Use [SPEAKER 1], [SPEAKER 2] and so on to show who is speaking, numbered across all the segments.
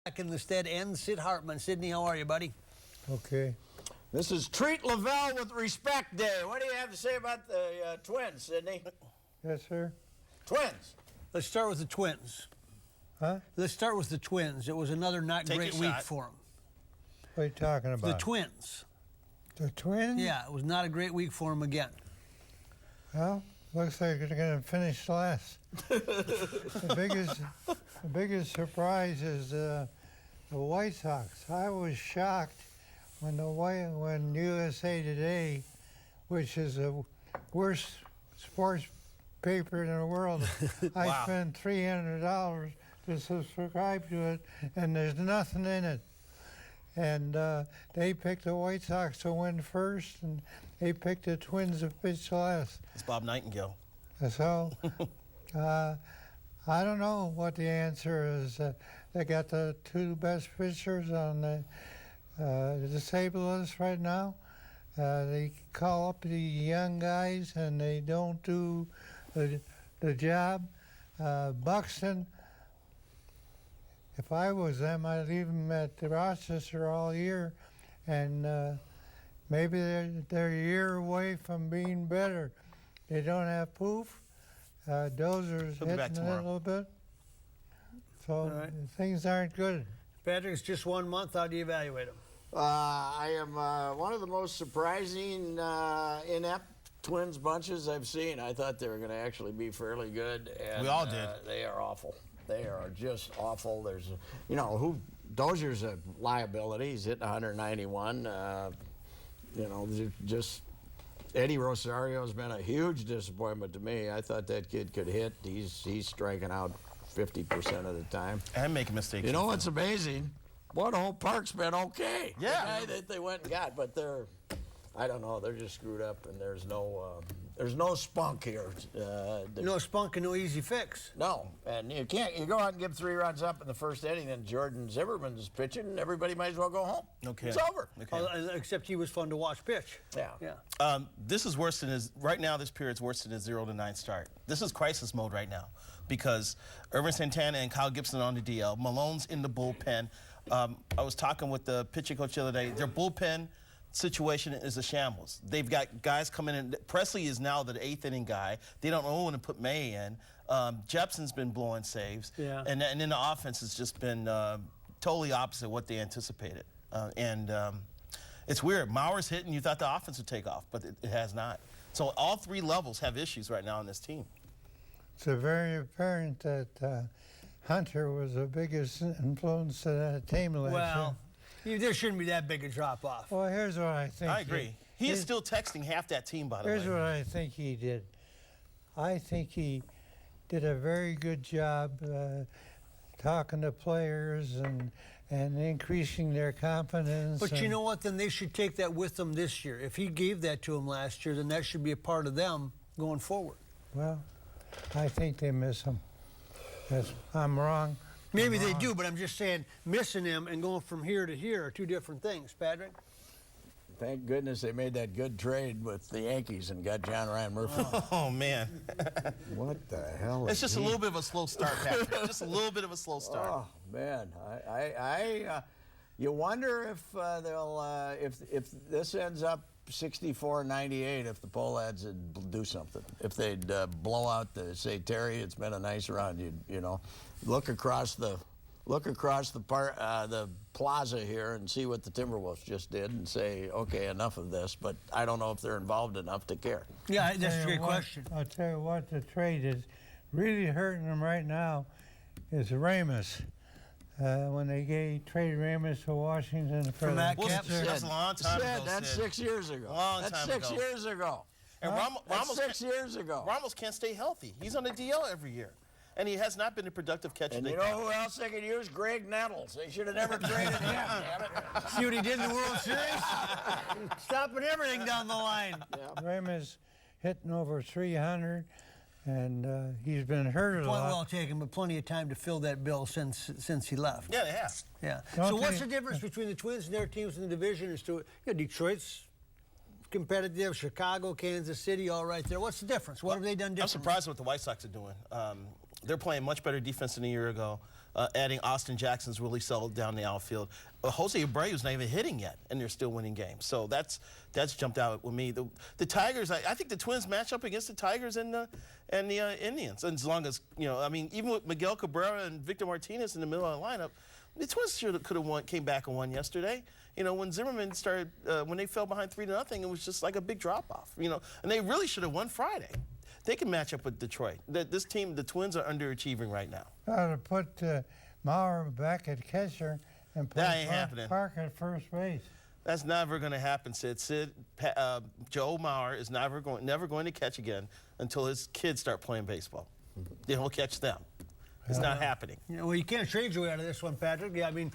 [SPEAKER 1] Back in the stead and Sid Hartman. Sidney, how are you, buddy?
[SPEAKER 2] Okay.
[SPEAKER 3] This is Treat Lavelle with Respect Day. What do you have to say about the Twins, Sidney?
[SPEAKER 2] Yes, sir.
[SPEAKER 3] Twins.
[SPEAKER 1] Let's start with the Twins.
[SPEAKER 2] Huh?
[SPEAKER 1] Let's start with the Twins. It was another not
[SPEAKER 3] Take
[SPEAKER 1] great
[SPEAKER 3] your
[SPEAKER 1] week
[SPEAKER 3] shot.
[SPEAKER 1] for them.
[SPEAKER 2] What are you talking about?
[SPEAKER 1] The Twins.
[SPEAKER 2] The Twins?
[SPEAKER 1] Yeah, it was not a great week for them again.
[SPEAKER 2] Well, looks like they're going to finish last. The biggest surprise is the White Sox. I was shocked when USA Today, which is the worst sports paper in the world, I
[SPEAKER 3] Wow.
[SPEAKER 2] spent $300 to subscribe to it, and there's nothing in it. And they picked the White Sox to win first, and they picked the Twins to pitch last.
[SPEAKER 4] It's Bob Nightingale.
[SPEAKER 2] So, I don't know what the answer is. They got the two best pitchers on the disabled list right now. They call up the young guys, and they don't do the job. Buxton, if I was them, I'd leave him at the Rochester all year, and maybe they're a year away from being better. They don't have Poof. Dozer's
[SPEAKER 4] He'll be back
[SPEAKER 2] hitting it a
[SPEAKER 4] tomorrow.
[SPEAKER 2] little bit. So
[SPEAKER 1] All right.
[SPEAKER 2] things aren't good.
[SPEAKER 1] Patrick, it's just 1 month. How do you evaluate them?
[SPEAKER 3] I am one of the most surprising inept Twins bunches I've seen. I thought they were going to actually be fairly good. And,
[SPEAKER 4] We all did.
[SPEAKER 3] They are awful. They are just awful. There's, Dozier's a liability. He's hitting 191. Just Eddie Rosario's been a huge disappointment to me. I thought that kid could hit. He's striking out 50% of the time.
[SPEAKER 4] And making mistakes.
[SPEAKER 3] You know what's amazing? Boy, the whole park's been okay.
[SPEAKER 4] Yeah.
[SPEAKER 3] The guy that they went and got, but I don't know, they're just screwed up, and there's no spunk here.
[SPEAKER 1] No spunk and no easy fix.
[SPEAKER 3] No, and you go out and give 3 runs up in the first inning, and Jordan Zimmerman's pitching, and everybody might as well go home.
[SPEAKER 4] Okay.
[SPEAKER 3] It's over.
[SPEAKER 4] Okay.
[SPEAKER 1] Except he was fun to watch pitch.
[SPEAKER 3] Yeah.
[SPEAKER 4] This is worse than right now. This period's worse than his 0-9 start. This is crisis mode right now because Irvin Santana and Kyle Gibson on the DL. Malone's in the bullpen. I was talking with the pitching coach the other day. Their bullpen situation is a shambles. They've got guys coming in. Presley is now the 8th inning guy. They don't know when to put May in. Jepson's been blowing saves.
[SPEAKER 1] Yeah.
[SPEAKER 4] And then the offense has just been totally opposite what they anticipated. It's weird. Mauer's hitting. You thought the offense would take off, but it has not. So all 3 levels have issues right now on this team.
[SPEAKER 2] It's very apparent that Hunter was the biggest influence to that team last
[SPEAKER 1] Well, there shouldn't be that big a drop off.
[SPEAKER 2] Well, here's what I think.
[SPEAKER 4] I agree. He is still texting half that team, by the way.
[SPEAKER 2] Here's what I think he did. I think he did a very good job talking to players and increasing their confidence.
[SPEAKER 1] But you know what? Then they should take that with them this year. If he gave that to them last year, then that should be a part of them going forward.
[SPEAKER 2] Well, I think they miss him. I'm wrong.
[SPEAKER 1] Maybe they do, but I'm just saying missing him and going from here to here are 2 different things, Patrick.
[SPEAKER 3] Thank goodness they made that good trade with the Yankees and got John Ryan Murphy.
[SPEAKER 4] Oh, man.
[SPEAKER 3] What the hell?
[SPEAKER 4] It's just a little bit of a slow start, Patrick. Just a little bit of a slow start.
[SPEAKER 3] Oh man, you wonder if this ends up 64-98, if the Pohlads would do something, if they'd blow out say Terry, it's been a nice run. Look across the plaza here and see what the Timberwolves just did and say, okay, enough of this. But I don't know if they're involved enough to care.
[SPEAKER 1] Yeah, that's a great question.
[SPEAKER 2] I'll tell you what, the trade is really hurting them right now is Ramos. When they traded Ramos to Washington for
[SPEAKER 1] Matt
[SPEAKER 2] the
[SPEAKER 1] Kemp.
[SPEAKER 4] That's a long time ago,
[SPEAKER 3] That's
[SPEAKER 4] Sid.
[SPEAKER 3] 6 years ago.
[SPEAKER 4] Long
[SPEAKER 3] That's
[SPEAKER 4] time
[SPEAKER 3] 6
[SPEAKER 4] ago.
[SPEAKER 3] years ago.
[SPEAKER 4] And
[SPEAKER 3] That's 6 years ago.
[SPEAKER 4] Ramos can't stay healthy. He's on the DL every year. And he has not been a productive catcher.
[SPEAKER 3] And you know who else they could use? Greg Nettles. They should have never traded him, damn it.
[SPEAKER 1] See what he did in the World Series? Stopping everything down the line.
[SPEAKER 2] Ramos hitting over 300, and he's been hurt a
[SPEAKER 1] Point
[SPEAKER 2] lot.
[SPEAKER 1] well taken, but plenty of time to fill that bill since he left.
[SPEAKER 4] Yeah, they have.
[SPEAKER 1] Yeah.
[SPEAKER 2] Don't
[SPEAKER 1] So what's
[SPEAKER 2] they-
[SPEAKER 1] the difference between the Twins and their teams in the division? As to Detroit's competitive, Chicago, Kansas City, all right there. What's the difference? What have they done differently?
[SPEAKER 4] I'm surprised what the White Sox are doing. They're playing much better defense than a year ago. adding Austin Jackson's really settled down the outfield. Jose Abreu's not even hitting yet, and they're still winning games. So that's jumped out with me. The Tigers, I think the Twins match up against the Tigers and the Indians. And as long as, I mean, even with Miguel Cabrera and Victor Martinez in the middle of the lineup, the Twins could have won, came back and won yesterday. When Zimmerman started, when they fell behind 3-0, it was just like a big drop-off. And they really should have won Friday. They can match up with Detroit. This team, the Twins, are underachieving right now.
[SPEAKER 2] To put Maurer back at catcher and put
[SPEAKER 4] That ain't happening.
[SPEAKER 2] Park at first base.
[SPEAKER 4] That's never going to happen, Sid. Joe Mauer is never going to catch again until his kids start playing baseball. Then he'll catch them. It's not happening.
[SPEAKER 1] Well, you can't trade your way out of this one, Patrick. Yeah, I mean,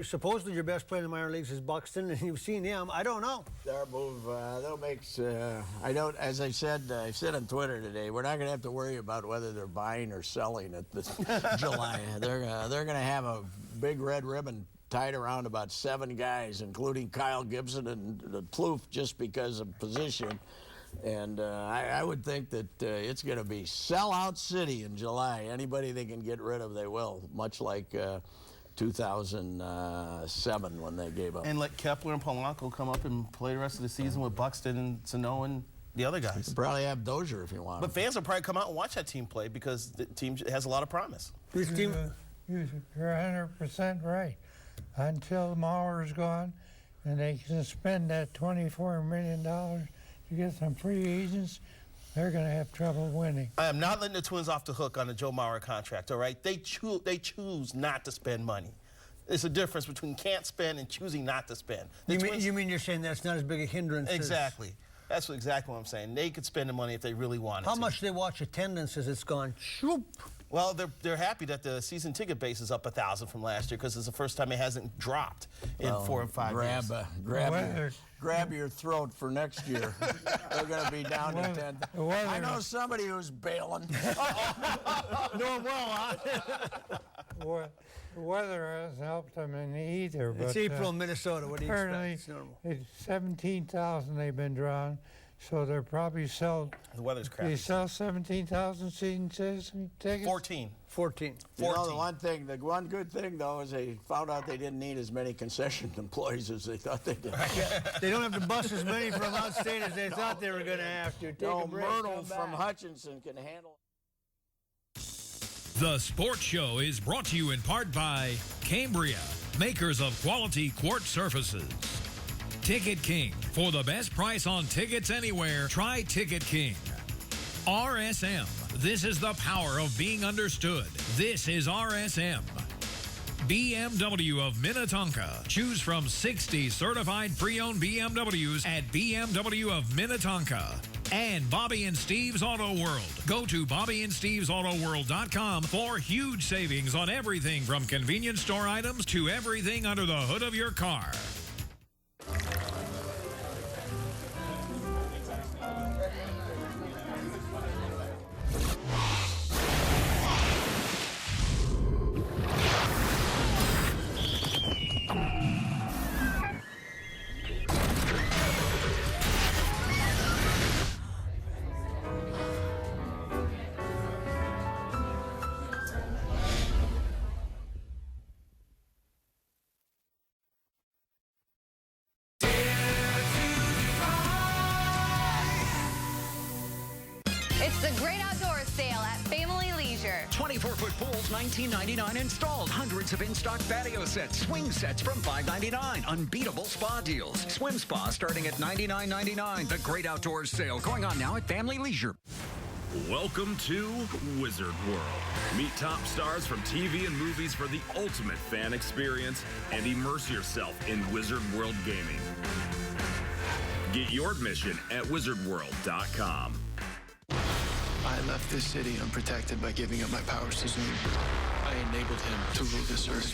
[SPEAKER 1] supposedly your best player in the minor leagues is Buxton, and you've seen him. I don't know.
[SPEAKER 3] Their move, that makes, I don't, as I said on Twitter today, we're not going to have to worry about whether they're buying or selling at this July. They're going to have a big red ribbon tied around about 7 guys, including Kyle Gibson and Plouffe, just because of position. And I would think that it's going to be sellout city in July. Anybody they can get rid of, they will, much like 2007 when they gave up.
[SPEAKER 4] And let Kepler and Polanco come up and play the rest of the season with Buxton and Sano and the other guys.
[SPEAKER 3] You could probably have Dozier if you want.
[SPEAKER 4] But fans will probably come out and watch that team play because the team has a lot of promise.
[SPEAKER 1] This team,
[SPEAKER 2] You're 100% right. Until Maurer's gone and they can spend that $24 million to get some free agents, they're going to have trouble winning.
[SPEAKER 4] I am not letting the Twins off the hook on the Joe Mauer contract, all right? They choose not to spend money. There's a difference between can't spend and choosing not to spend.
[SPEAKER 1] you mean you're saying that's not as big a hindrance?
[SPEAKER 4] Exactly. That's exactly what I'm saying. They could spend the money if they really wanted to.
[SPEAKER 1] How much they watch attendance as it's gone? Shoop.
[SPEAKER 4] Well, they're happy that the season ticket base is up 1,000 from last year because it's the first time it hasn't dropped in 4 and 5 years.
[SPEAKER 3] Grab your throat for next year. They're going to be down to 10. I know somebody who's bailing.
[SPEAKER 1] Doing well, huh?
[SPEAKER 2] The weather hasn't helped them in either.
[SPEAKER 1] It's
[SPEAKER 2] but,
[SPEAKER 1] April in Minnesota. What do you expect? It's normal.
[SPEAKER 2] It's 17,000 they've been drawn, so they're probably sell.
[SPEAKER 4] The weather's crappy.
[SPEAKER 2] They sell 17,000 season tickets.
[SPEAKER 4] 14.
[SPEAKER 3] You know, the one good thing though is they found out they didn't need as many concession employees as they thought they did.
[SPEAKER 1] They don't have to bus as many from outstate as they thought they were going to have to. Take a break,
[SPEAKER 3] Myrtle
[SPEAKER 1] come
[SPEAKER 3] from
[SPEAKER 1] back.
[SPEAKER 3] Hutchinson can handle.
[SPEAKER 5] The Sports Show is brought to you in part by Cambria, makers of quality quartz surfaces. Ticket King. For the best price on tickets anywhere, try Ticket King. RSM. This is the power of being understood. This is RSM. BMW of Minnetonka. Choose from 60 certified pre-owned BMWs at BMW of Minnetonka. And Bobby and Steve's Auto World. Go to BobbyandSteve'sAutoWorld.com for huge savings on everything from convenience store items to everything under the hood of your car.
[SPEAKER 6] It's the Great Outdoors Sale at Family Leisure.
[SPEAKER 7] 24-foot pools, $19.99 installed. Hundreds of in-stock patio sets, swing sets from $5.99. Unbeatable spa deals. Swim spa starting at $99.99. The Great Outdoors Sale going on now at Family Leisure.
[SPEAKER 8] Welcome to Wizard World. Meet top stars from TV and movies for the ultimate fan experience and immerse yourself in Wizard World gaming. Get your admission at wizardworld.com.
[SPEAKER 9] I left this city unprotected by giving up my powers to Zoom. I enabled him to rule this earth.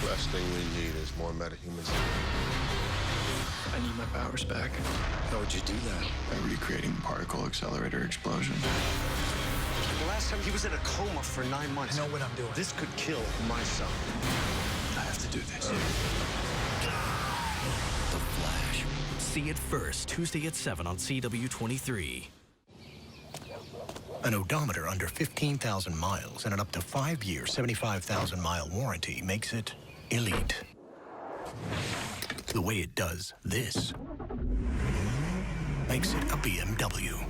[SPEAKER 10] Last thing we need is more metahumans.
[SPEAKER 9] I need my powers back.
[SPEAKER 10] How would you do that?
[SPEAKER 9] By recreating the particle accelerator explosion.
[SPEAKER 11] The last time he was in a coma for 9 months.
[SPEAKER 9] I know what I'm doing.
[SPEAKER 11] This could kill my son.
[SPEAKER 9] I have to do this.
[SPEAKER 12] The Flash. See it first, Tuesday at 7 on CW-23. An odometer under 15,000 miles and an up to 5-year, 75,000-mile warranty makes it elite. The way it does this makes it a BMW.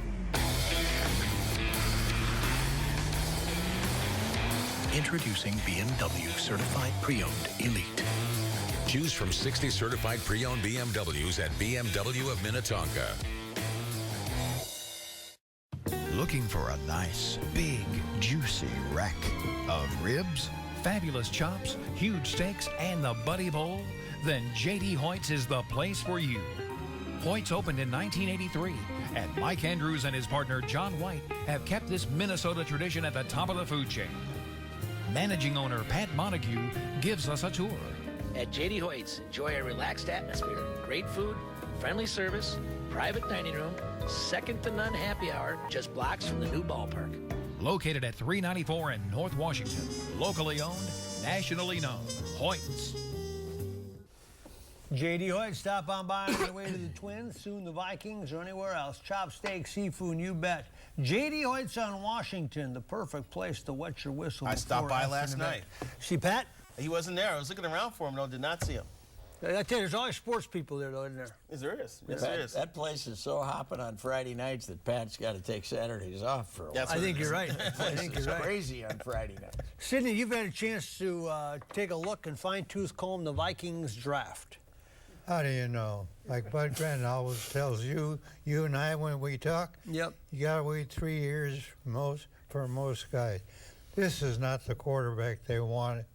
[SPEAKER 12] Introducing BMW Certified Pre-Owned Elite.
[SPEAKER 13] Choose from 60 certified pre-owned BMWs at BMW of Minnetonka.
[SPEAKER 14] Looking for a nice, big, juicy rack of ribs, fabulous chops, huge steaks, and the Buddy Bowl? Then J.D. Hoyt's is the place for you. Hoyt's opened in 1983, and Mike Andrews and his partner John White have kept this Minnesota tradition at the top of the food chain. Managing owner Pat Montague gives us a tour.
[SPEAKER 15] At J.D. Hoyt's, enjoy a relaxed atmosphere, great food, friendly service, private dining room, second-to-none happy hour, just blocks from the new ballpark.
[SPEAKER 5] Located at 394 in North Washington. Locally owned, nationally known. Hoyt's.
[SPEAKER 1] J.D. Hoyt, stop on by on the way to the Twins, soon the Vikings, or anywhere else. Chop steak, seafood, you bet. J.D. Hoyt's on Washington, the perfect place to wet your whistle.
[SPEAKER 4] I stopped by last night.
[SPEAKER 1] See Pat?
[SPEAKER 4] He wasn't there. I was looking around for him, though. Did not see him.
[SPEAKER 1] I tell you, there's always sports people there, though, isn't there?
[SPEAKER 4] Yes, there is. Yes,
[SPEAKER 3] Pat,
[SPEAKER 4] there is.
[SPEAKER 3] that place is so hopping on Friday nights that Pat's got to take Saturdays off for a while.
[SPEAKER 1] I think you're right. I think you're right.
[SPEAKER 3] Crazy on Friday night.
[SPEAKER 1] Sydney, you've had a chance to take a look and fine-tooth comb the Vikings draft.
[SPEAKER 2] How do you know? Like Bud Grant always tells you and I when we talk,
[SPEAKER 1] Yep.
[SPEAKER 2] you got to wait 3 years for most guys. This is not the quarterback they wanted.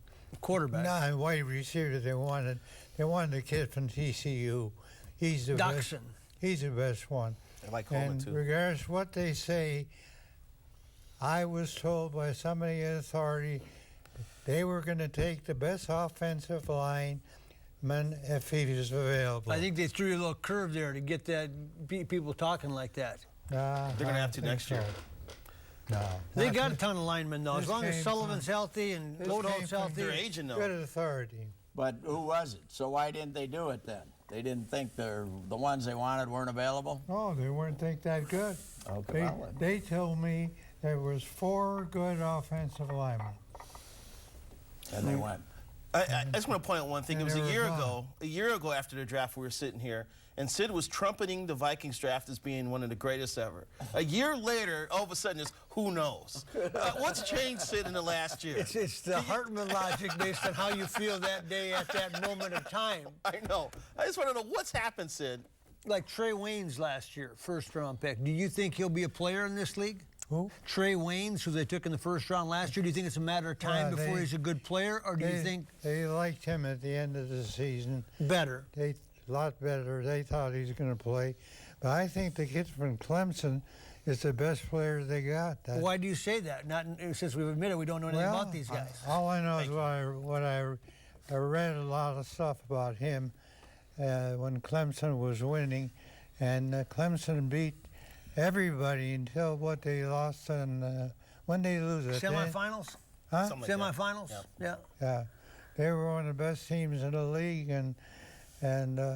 [SPEAKER 1] Quarterback?
[SPEAKER 2] Not wide receiver they wanted. They wanted the kid from TCU. He's the best.
[SPEAKER 1] Dachshund.
[SPEAKER 2] He's the best one.
[SPEAKER 4] I like Coleman,
[SPEAKER 2] and
[SPEAKER 4] too.
[SPEAKER 2] regardless of what they say, I was told by somebody in authority they were going to take the best offensive lineman if he was available.
[SPEAKER 1] I think they threw you a little curve there to get that people talking like that.
[SPEAKER 4] They're going to have to next year.
[SPEAKER 2] No.
[SPEAKER 1] They got a ton of linemen, though. As
[SPEAKER 2] This
[SPEAKER 1] long as
[SPEAKER 2] came
[SPEAKER 1] Sullivan's healthy and Goodall's healthy.
[SPEAKER 4] They're aging, though.
[SPEAKER 2] Good authority.
[SPEAKER 3] But who was it? So why didn't they do it then? They didn't think the ones they wanted weren't available?
[SPEAKER 2] Oh, they weren't think that good.
[SPEAKER 3] Okay.
[SPEAKER 2] They told me there was 4 good offensive linemen.
[SPEAKER 3] And they went.
[SPEAKER 4] I just want to point out one thing. It
[SPEAKER 2] And
[SPEAKER 4] was
[SPEAKER 2] they
[SPEAKER 4] a
[SPEAKER 2] were
[SPEAKER 4] year ago after the draft, we were sitting here, and Sid was trumpeting the Vikings draft as being one of the greatest ever. A year later, all of a sudden, it's who knows? What's changed, Sid, in the last year?
[SPEAKER 1] It's the Hartman logic based on how you feel that day at that moment of time.
[SPEAKER 4] I know. I just want to know what's happened, Sid.
[SPEAKER 1] Like Trey Waynes last year, first-round pick. Do you think he'll be a player in this league?
[SPEAKER 2] Who?
[SPEAKER 1] Trey Waynes, who they took in the first round last year. Do you think it's a matter of time before he's a good player, or do you think
[SPEAKER 2] they liked him at the end of the season?
[SPEAKER 1] Better.
[SPEAKER 2] A lot better. They thought he was going to play. But I think the kid from Clemson is the best player they got.
[SPEAKER 1] Why do you say that? Not since we've admitted we don't know anything about these guys.
[SPEAKER 2] All I know is I read a lot of stuff about him when Clemson was winning, and Clemson beat everybody until what they lost and when they lose it.
[SPEAKER 1] Semifinals?
[SPEAKER 2] Huh?
[SPEAKER 1] Semifinals? Yeah.
[SPEAKER 2] Yeah. They were one of the best teams in the league, and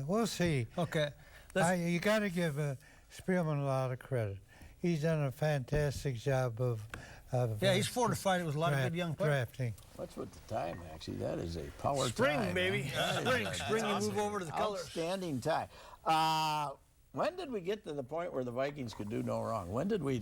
[SPEAKER 2] we'll see.
[SPEAKER 1] Okay.
[SPEAKER 2] You got to give Spielman a lot of credit. He's done a fantastic job of
[SPEAKER 1] he's fortified it with a lot of good young players.
[SPEAKER 2] Drafting.
[SPEAKER 3] What's with the time, actually? That is a power
[SPEAKER 1] Spring,
[SPEAKER 3] tie.
[SPEAKER 1] baby. Spring, you move over to the colors.
[SPEAKER 3] Outstanding tie. When did we get to the point where the Vikings could do no wrong? When did we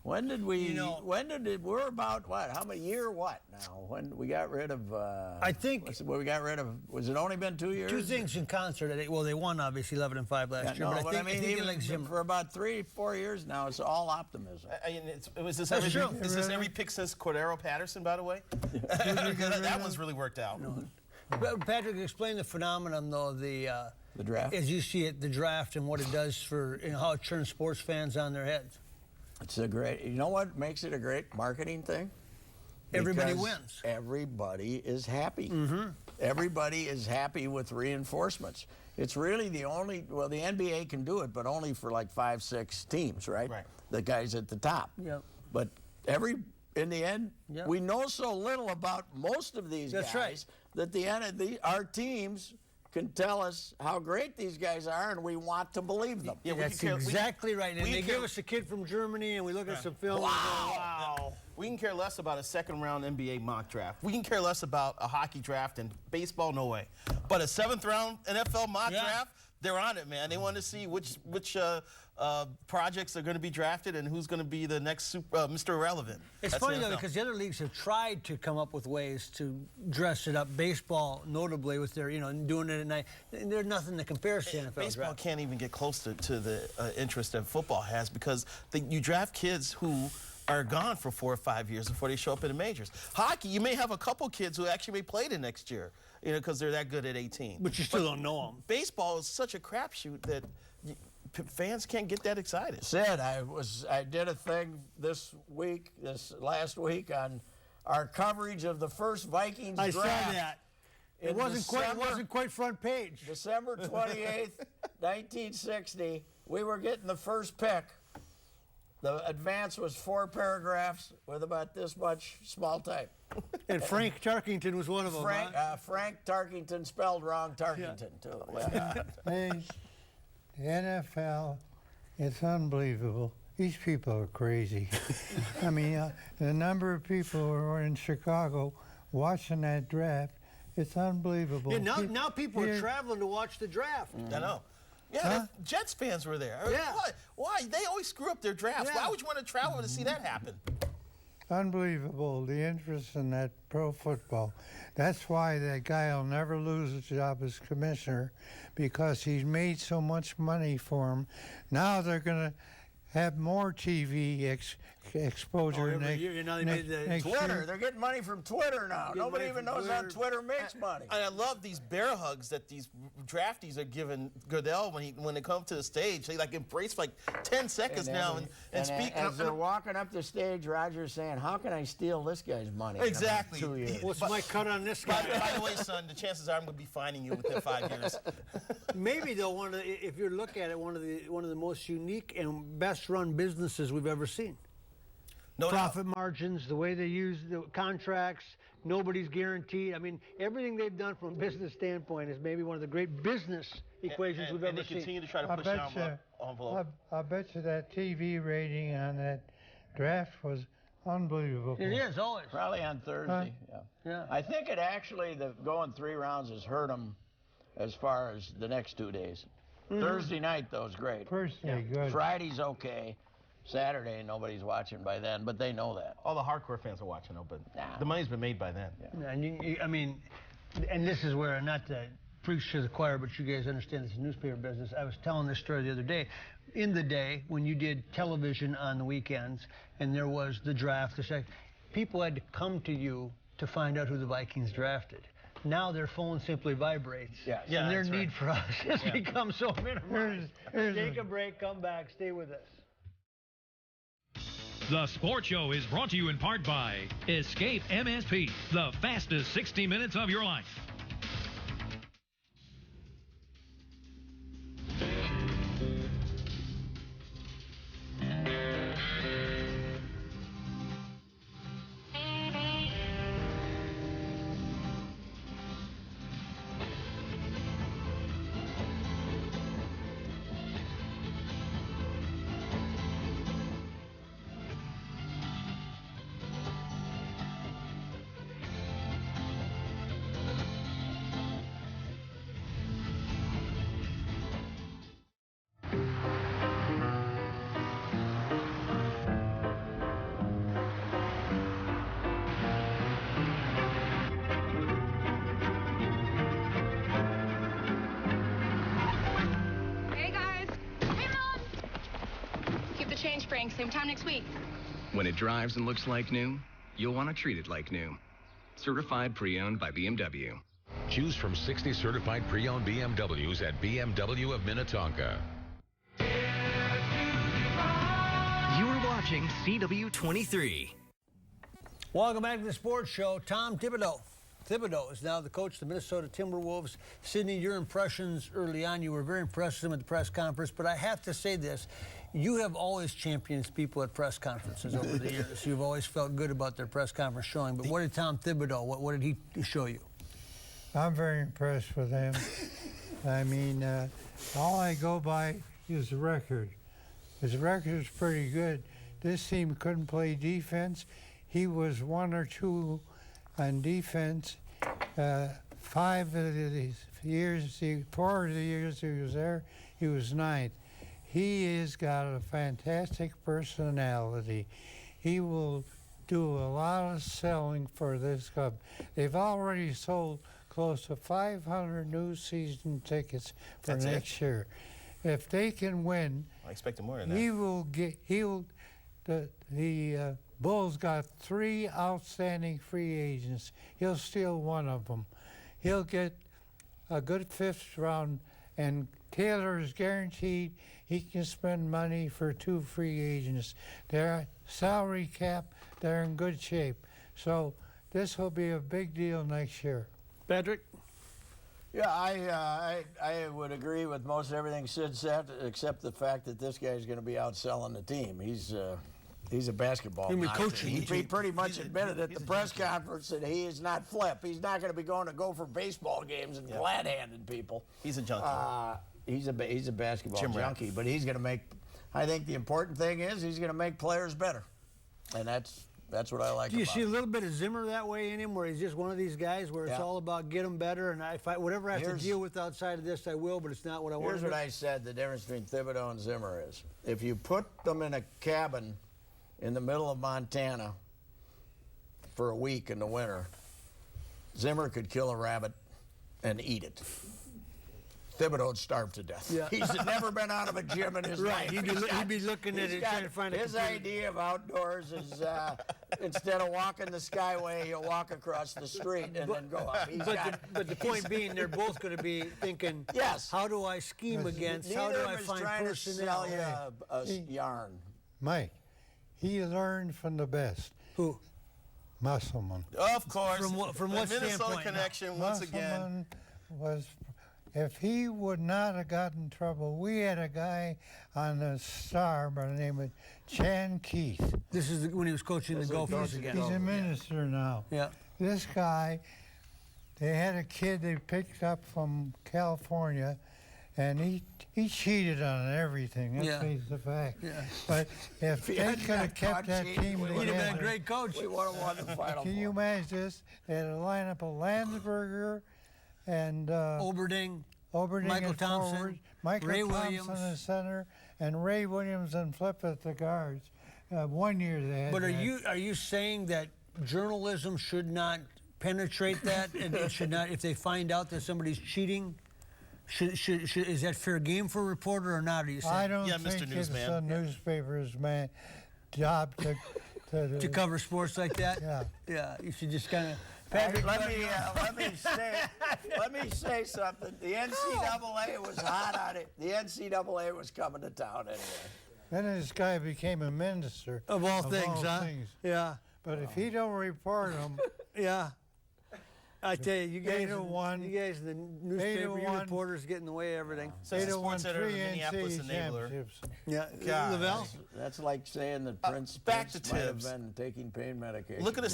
[SPEAKER 3] we're about what? How many year what now? When we got rid of
[SPEAKER 1] I think
[SPEAKER 3] what we got rid of, was it only been 2 years?
[SPEAKER 1] Two things in concert. Well, they won obviously 11-5 last year, but I think
[SPEAKER 3] even
[SPEAKER 1] like
[SPEAKER 3] for about 3-4 years now, it's all optimism.
[SPEAKER 4] Is this every pick since Cordero Patterson, by the way? That one's really worked out.
[SPEAKER 1] Patrick, explain the phenomenon, though, the
[SPEAKER 3] draft?
[SPEAKER 1] As you see it, the draft and what it does for how it turns sports fans on their heads.
[SPEAKER 3] It's a great, you know what makes it a great marketing thing?
[SPEAKER 1] Everybody
[SPEAKER 3] Because
[SPEAKER 1] wins.
[SPEAKER 3] Everybody is happy.
[SPEAKER 1] Mm-hmm.
[SPEAKER 3] Everybody is happy with reinforcements. It's really the only, well, the NBA can do it, but only for like 5-6 teams, right?
[SPEAKER 4] Right.
[SPEAKER 3] The guys at the top.
[SPEAKER 1] Yep.
[SPEAKER 3] But in the end, we know so little about most of these
[SPEAKER 1] That's
[SPEAKER 3] guys
[SPEAKER 1] right.
[SPEAKER 3] that our teams can tell us how great these guys are, and we want to believe them.
[SPEAKER 1] Yeah, that's exactly right. And they give us a kid from Germany, and we look at some film.
[SPEAKER 4] Wow. We can care less about a second-round NBA mock draft. We can care less about a hockey draft and baseball, no way. But a seventh-round NFL mock draft, they're on it, man. They want to see which projects are going to be drafted and who's going to be the next Mr. Irrelevant.
[SPEAKER 1] It's funny, though, because the other leagues have tried to come up with ways to dress it up. Baseball, notably, with their, doing it at night. There's nothing that compares to NFL
[SPEAKER 4] Baseball
[SPEAKER 1] draft.
[SPEAKER 4] can't even get close to the interest that football has, because you draft kids who are gone for 4 or 5 years before they show up in the majors. Hockey, you may have a couple kids who actually may play the next year, because they're that good at 18.
[SPEAKER 1] But you still don't know them.
[SPEAKER 4] Baseball is such a crapshoot that fans can't get that excited.
[SPEAKER 3] Sid, I did a thing this last week on our coverage of the first Vikings draft.
[SPEAKER 1] I saw that. It wasn't quite front page.
[SPEAKER 3] December 28th, 1960, we were getting the first pick. The advance was 4 paragraphs with about this much small type.
[SPEAKER 1] And Frank Tarkington was one of them.
[SPEAKER 3] Frank Tarkington, spelled wrong Tarkington, too. Yeah.
[SPEAKER 2] Hey, the NFL, it's unbelievable. These people are crazy. I mean, the number of people who are in Chicago watching that draft, it's unbelievable.
[SPEAKER 1] Yeah, now people are traveling to watch the draft.
[SPEAKER 4] I know. Yeah, Jets fans were there.
[SPEAKER 1] Yeah.
[SPEAKER 4] Why? They always screw up their drafts.
[SPEAKER 1] Yeah.
[SPEAKER 4] Why would you want to travel to see that happen?
[SPEAKER 2] Unbelievable, the interest in that pro football. That's why that guy will never lose his job as commissioner, because he's made so much money for him. Now they're going to have more TV exposure.
[SPEAKER 3] Every year, Twitter. They're getting money from Twitter now. Nobody even knows how Twitter makes money.
[SPEAKER 4] And I love these bear hugs that these drafties are giving Goodell when they come to the stage. They embrace for 10 seconds and speak.
[SPEAKER 3] As they're walking up the stage, Roger's saying, "How can I steal this guy's money?"
[SPEAKER 4] Exactly.
[SPEAKER 3] 2 years.
[SPEAKER 1] What's my cut on this guy?
[SPEAKER 4] By the way, son, the chances are I'm going to be finding you within 5 years.
[SPEAKER 1] Maybe though, if you look at it, one of the most unique and best-run businesses we've ever seen.
[SPEAKER 4] No
[SPEAKER 1] profit margins, the way they use the contracts, nobody's guaranteed. I mean, everything they've done from a business standpoint is maybe one of the great business equations we've ever seen.
[SPEAKER 4] And they continue to try to push down the envelope.
[SPEAKER 2] I bet you that TV rating on that draft was unbelievable.
[SPEAKER 1] It is, always.
[SPEAKER 3] Probably on Thursday, yeah. I think it actually, going 3 rounds has hurt them as far as the next 2 days. Thursday night, though, is great.
[SPEAKER 2] Thursday, good.
[SPEAKER 3] Friday's okay. Saturday, nobody's watching by then, but they know that.
[SPEAKER 4] All the hardcore fans are watching, though, but the money's been made by then.
[SPEAKER 1] Yeah. And I mean, and this is where, not to preach to the choir, but you guys understand this is newspaper business. I was telling this story the other day. In the day, when you did television on the weekends, and there was the draft, people had to come to you to find out who the Vikings drafted. Now their phone simply vibrates. And their need for us has become so minimized. Take a break, come back, stay with us.
[SPEAKER 5] The Sports Show is brought to you in part by Escape MSP, the fastest 60 minutes of your life.
[SPEAKER 6] Frank, same time next week.
[SPEAKER 16] When it drives and looks like new, you'll want to treat it like new. Certified pre-owned by BMW.
[SPEAKER 13] Choose from 60 certified pre-owned BMWs at BMW of Minnetonka.
[SPEAKER 17] You're watching CW-23.
[SPEAKER 1] Welcome back to the Sports Show. Tom Thibodeau. Thibodeau is now the coach of the Minnesota Timberwolves. Sidney, your impressions early on, you were very impressed with him at the press conference, but I have to say this. You have always championed people at press conferences over the years. You've always felt good about their press conference showing. But what did Tom Thibodeau, what did he show you?
[SPEAKER 2] I'm very impressed with him. I mean, all I go by is the record. His record's pretty good. This team couldn't play defense. He was 1 or 2 on defense. 5 of these years, 4 of the years he was there, he was 9th. He has got a fantastic personality. He will do a lot of selling for this club. They've already sold close to 500 new season tickets for next year. If they can win,
[SPEAKER 4] I expect more than that.
[SPEAKER 2] The Bulls got 3 outstanding free agents. He'll steal one of them. He'll get a good 5th round, and Taylor is guaranteed he can spend money for 2 free agents. Their salary cap, they're in good shape. So this will be a big deal next year.
[SPEAKER 1] Patrick?
[SPEAKER 3] Yeah, I would agree with most everything Sid said, except the fact that this guy's going to be outselling the team. He's a basketball monster. He pretty much admitted at the press conference that he is not Flip. He's not going to be going to Gopher baseball games and glad-handing people.
[SPEAKER 4] He's a junkie.
[SPEAKER 3] He's a basketball junkie, but he's going to make. I think the important thing is he's going to make players better, and that's what I like.
[SPEAKER 1] Do you see a little bit of Zimmer that way in him, where he's just one of these guys where it's all about get him better, and whatever I have to deal with outside of this, I will, but it's not what I want.
[SPEAKER 3] Here's what I said: the difference between Thibodeau and Zimmer is if you put them in a cabin in the middle of Montana for a week in the winter, Zimmer could kill a rabbit and eat it. Thibodeau would starve to death. Yeah. He's never been out of a gym in his life.
[SPEAKER 1] He'd be looking at it trying to find
[SPEAKER 3] his idea of outdoors is instead of walking the Skyway, he'll walk across the street and then go up.
[SPEAKER 1] But the point being, they're both going to be thinking, how do I scheme against? How do I find personnel?
[SPEAKER 3] To sell you a yarn.
[SPEAKER 2] Mike, he learned from the best.
[SPEAKER 1] Who?
[SPEAKER 2] Musselman.
[SPEAKER 4] Of course.
[SPEAKER 1] From what
[SPEAKER 4] Minnesota
[SPEAKER 1] standpoint?
[SPEAKER 4] connection once again.
[SPEAKER 2] Was, if he would not have gotten in trouble, we had a guy on the Star by the name of Chan Keith.
[SPEAKER 1] This is when he was coaching the Gophers again.
[SPEAKER 2] He's a minister now.
[SPEAKER 1] Yeah.
[SPEAKER 2] This guy, they had a kid they picked up from California, and he cheated on everything. That's the fact. Yeah. But if they could have kept that team together,
[SPEAKER 1] he'd have been a great coach.
[SPEAKER 3] We would have won the Final Four.
[SPEAKER 2] Can you imagine this? They had a lineup of Landsberger and
[SPEAKER 1] Oberding, Michael Thompson,
[SPEAKER 2] forward, Michael
[SPEAKER 1] Ray
[SPEAKER 2] Thompson
[SPEAKER 1] Williams
[SPEAKER 2] in center, and Ray Williams and Flip at the guards. 1 year they had.
[SPEAKER 1] But are you saying that journalism should not penetrate that, and it should not, if they find out that somebody's cheating? Is that fair game for a reporter or not? Are you saying?
[SPEAKER 2] I don't think it's a newspaper's job to
[SPEAKER 1] cover sports like that. Yeah. You should just kind of.
[SPEAKER 3] Patrick, let me say something. The NCAA was hot on it. The NCAA was coming to town anyway.
[SPEAKER 2] Then this guy became a minister
[SPEAKER 1] of all things, huh?
[SPEAKER 2] Yeah. But if he don't report them,
[SPEAKER 1] yeah. I tell you, you guys, the newspaper, you reporters get in the way of everything.
[SPEAKER 4] So the sports editor of the Minneapolis Enabler.
[SPEAKER 1] Yeah,
[SPEAKER 3] Lavelle. That's like saying that Prince
[SPEAKER 4] back to
[SPEAKER 3] might have
[SPEAKER 4] Tibbs.
[SPEAKER 3] been taking pain medication.
[SPEAKER 4] Look at the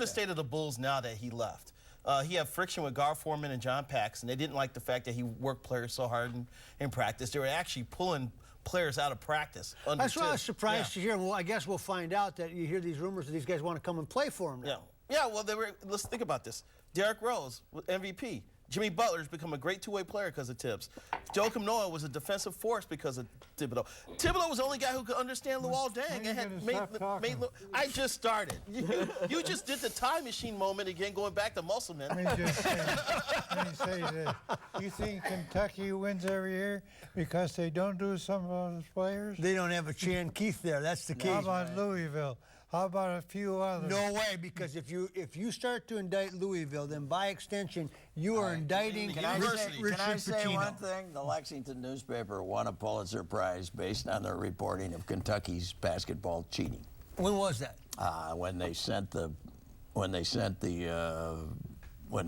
[SPEAKER 4] state of the Bulls now that he left. He had friction with Gar Forman and John Paxson. They didn't like the fact that he worked players so hard in practice. They were actually pulling players out of practice.
[SPEAKER 1] That's why I was surprised to hear. Well, I guess we'll find out that you hear these rumors that these guys want to come and play for him now.
[SPEAKER 4] Yeah. Well, let's think about this. Derrick Rose, MVP. Jimmy Butler's become a great two-way player because of Tibbs. Joakim Noah was a defensive force because of Thibodeau. Thibodeau was the only guy who could understand Luol Deng and had made. I just started. You just did the time machine moment again, going back to Musselman.
[SPEAKER 2] Let me say this. You think Kentucky wins every year because they don't do some of those players?
[SPEAKER 1] They don't have a Chan Keith there. That's the case.
[SPEAKER 2] How about Louisville? How about a few others?
[SPEAKER 1] No way, because if you start to indict Louisville, then by extension, you are indicting
[SPEAKER 3] Can I say one thing? The Lexington newspaper won a Pulitzer Prize based on their reporting of Kentucky's basketball cheating.
[SPEAKER 1] When was that?
[SPEAKER 3] When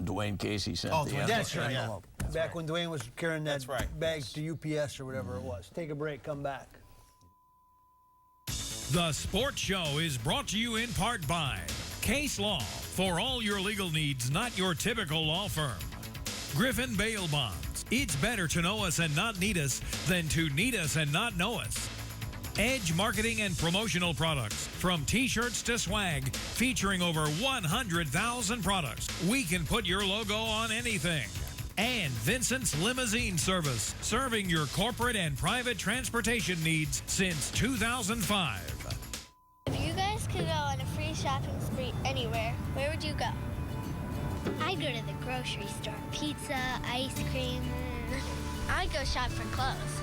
[SPEAKER 3] Dwayne Casey sent the envelope.
[SPEAKER 1] That's right. Back when Dwayne was carrying that bag to UPS or whatever it was. Take a break, come back.
[SPEAKER 5] The Sports Show is brought to you in part by Case Law. For all your legal needs, not your typical law firm. Griffin Bail Bonds. It's better to know us and not need us than to need us and not know us. Edge Marketing and Promotional Products. From t-shirts to swag, featuring over 100,000 products. We can put your logo on anything. And Vincent's Limousine Service, serving your corporate and private transportation needs since 2005.
[SPEAKER 18] If you guys could go on a free shopping spree anywhere, where would you go? I'd go to the grocery store. Pizza, ice cream. I'd go shop for clothes.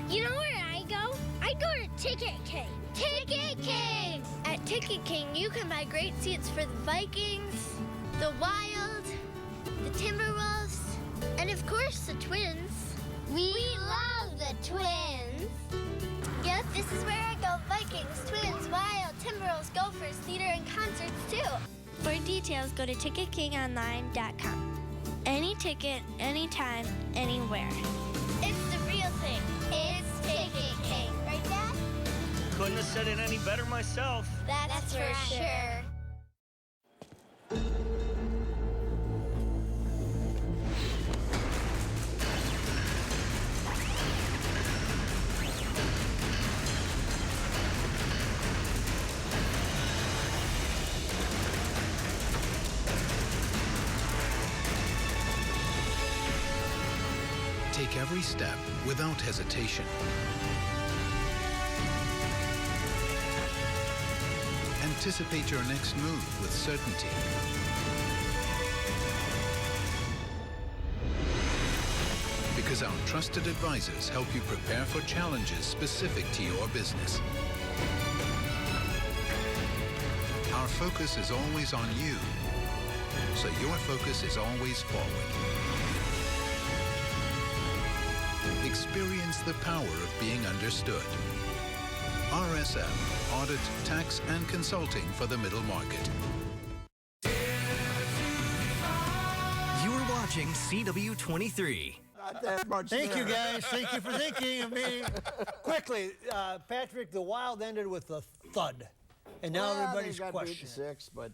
[SPEAKER 18] You know where I go? I'd go to Ticket King. Ticket King! At Ticket King, you can buy great seats for the Vikings, the Wild, the Timberwolves, and of course the Twins. We love the Twins. Yep, this is where I go. Vikings, Twins, Wild, Timberwolves, Gophers, theater, and concerts too. For details, go to TicketKingOnline.com. Any ticket, anytime, anywhere. It's the real thing. It's Ticket King. Right, Dad?
[SPEAKER 19] Couldn't have said it any better myself.
[SPEAKER 18] That's for sure.
[SPEAKER 20] Take every step without hesitation. Anticipate your next move with certainty. Because our trusted advisors help you prepare for challenges specific to your business. Our focus is always on you, so your focus is always forward. Experience the power of being understood. RSM, Audit, Tax, and Consulting for the Middle Market.
[SPEAKER 17] You're watching CW-23.
[SPEAKER 3] Not that much.
[SPEAKER 1] Thank you,
[SPEAKER 3] there.
[SPEAKER 1] guys. Thank you for thinking of me. Quickly, Patrick, the Wild ended with a thud. And now everybody's
[SPEAKER 3] they got
[SPEAKER 1] questioning.
[SPEAKER 3] beat 6, but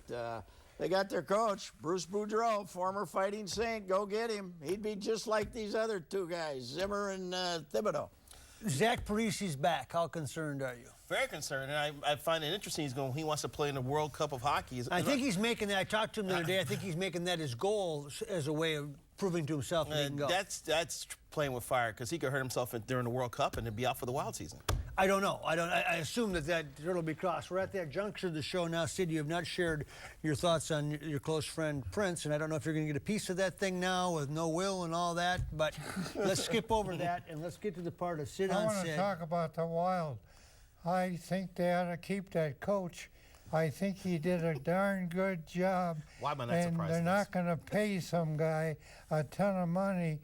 [SPEAKER 3] they got their coach, Bruce Boudreau, former Fighting Saint. Go get him. He'd be just like these other two guys, Zimmer and Thibodeau.
[SPEAKER 1] Zach Parisi's back. How concerned are you?
[SPEAKER 4] Very concerned, and I find it interesting. He wants to play in the World Cup of Hockey.
[SPEAKER 1] I think he's making that. I talked to him the other day. I think he's making that his goal as a way of proving to himself that he can go.
[SPEAKER 4] That's playing with fire, because he could hurt himself during the World Cup and then be out for the Wild season.
[SPEAKER 1] I don't know. I assume that turtle will be crossed. We're at that juncture of the show now. Sid, you have not shared your thoughts on your close friend Prince, and I don't know if you're going to get a piece of that thing now with no will and all that, but let's skip over that and let's get to the part of Sid on Sid.
[SPEAKER 2] I want to talk about the Wild. I think they ought to keep that coach. I think he did a darn good job.
[SPEAKER 4] Why am I not
[SPEAKER 2] and
[SPEAKER 4] surprised?
[SPEAKER 2] They're not going to pay some guy a ton of money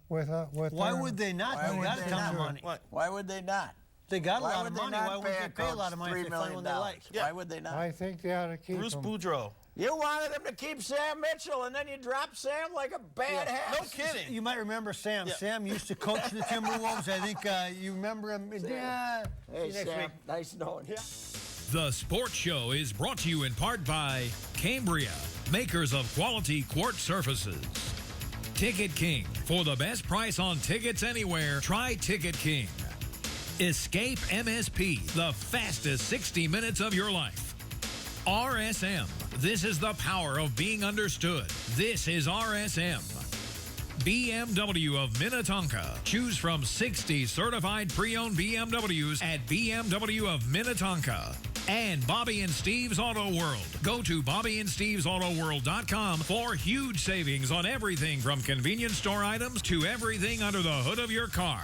[SPEAKER 2] with
[SPEAKER 1] Why would they not? They got a ton of money.
[SPEAKER 3] Why would they not?
[SPEAKER 1] They got a lot of money. Why wouldn't they pay a lot of money if they find one they like?
[SPEAKER 3] Yeah. Why would they not?
[SPEAKER 2] I think they ought to keep
[SPEAKER 4] Bruce
[SPEAKER 2] him.
[SPEAKER 4] Boudreau.
[SPEAKER 3] You wanted them to keep Sam Mitchell, and then you drop Sam like a bad hat.
[SPEAKER 4] No kidding.
[SPEAKER 1] You might remember Sam.
[SPEAKER 4] Yeah.
[SPEAKER 1] Sam used to coach the Timberwolves. I think you remember him. Yeah.
[SPEAKER 3] Hey,
[SPEAKER 1] See you next
[SPEAKER 3] Sam.
[SPEAKER 1] week.
[SPEAKER 3] Nice knowing you.
[SPEAKER 5] The Sports Show is brought to you in part by Cambria, makers of quality quartz surfaces. Ticket King. For the best price on tickets anywhere, try Ticket King. Escape MSP, the fastest 60 minutes of your life. RSM. This is the power of being understood. This is RSM. BMW of Minnetonka. Choose from 60 certified pre-owned BMWs at BMW of Minnetonka. And Bobby and Steve's Auto World. Go to BobbyandSteve'sAutoWorld.com for huge savings on everything from convenience store items to everything under the hood of your car.